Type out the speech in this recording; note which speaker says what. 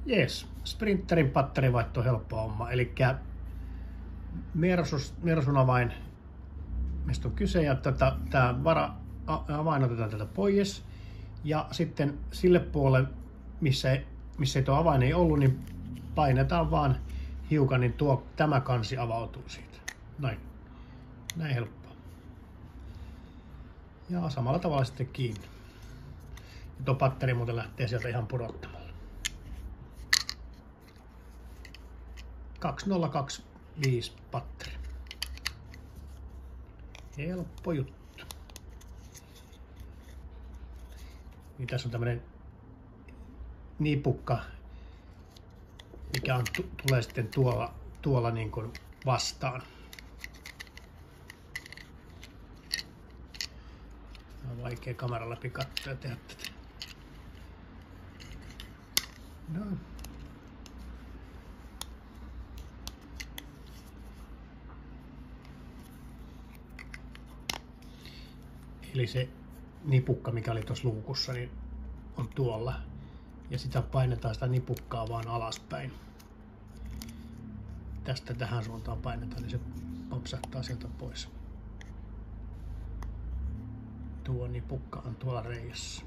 Speaker 1: Jees, Sprinterin patterivaihto on helppo homma. Eli Mersun avain, mistä on kyse, ja tämä avain otetaan täältä pois. Ja sitten sille puolelle, missä tuo avain ei ollut, niin painetaan vaan hiukan, niin tämä kansi avautuu siitä. Näin helppoa. Ja samalla tavalla sitten kiinni. Ja tuo patteri muuten lähtee sieltä ihan pudottamalla. 2025 patteri. Helppo juttu. Niin tässä on tämmönen nipukka, mikä tulee sitten tuolla niin kuin vastaan. On vaikea kameran läpi katsoa ja tehdä tätä. No. Eli se nipukka, mikä oli tuossa luukussa, niin on tuolla. Ja sitä painetaan sitä nipukkaa vaan alaspäin. Tästä tähän suuntaan painetaan, niin se popsahtaa sieltä pois. Tuo nipukka on tuolla reiässä.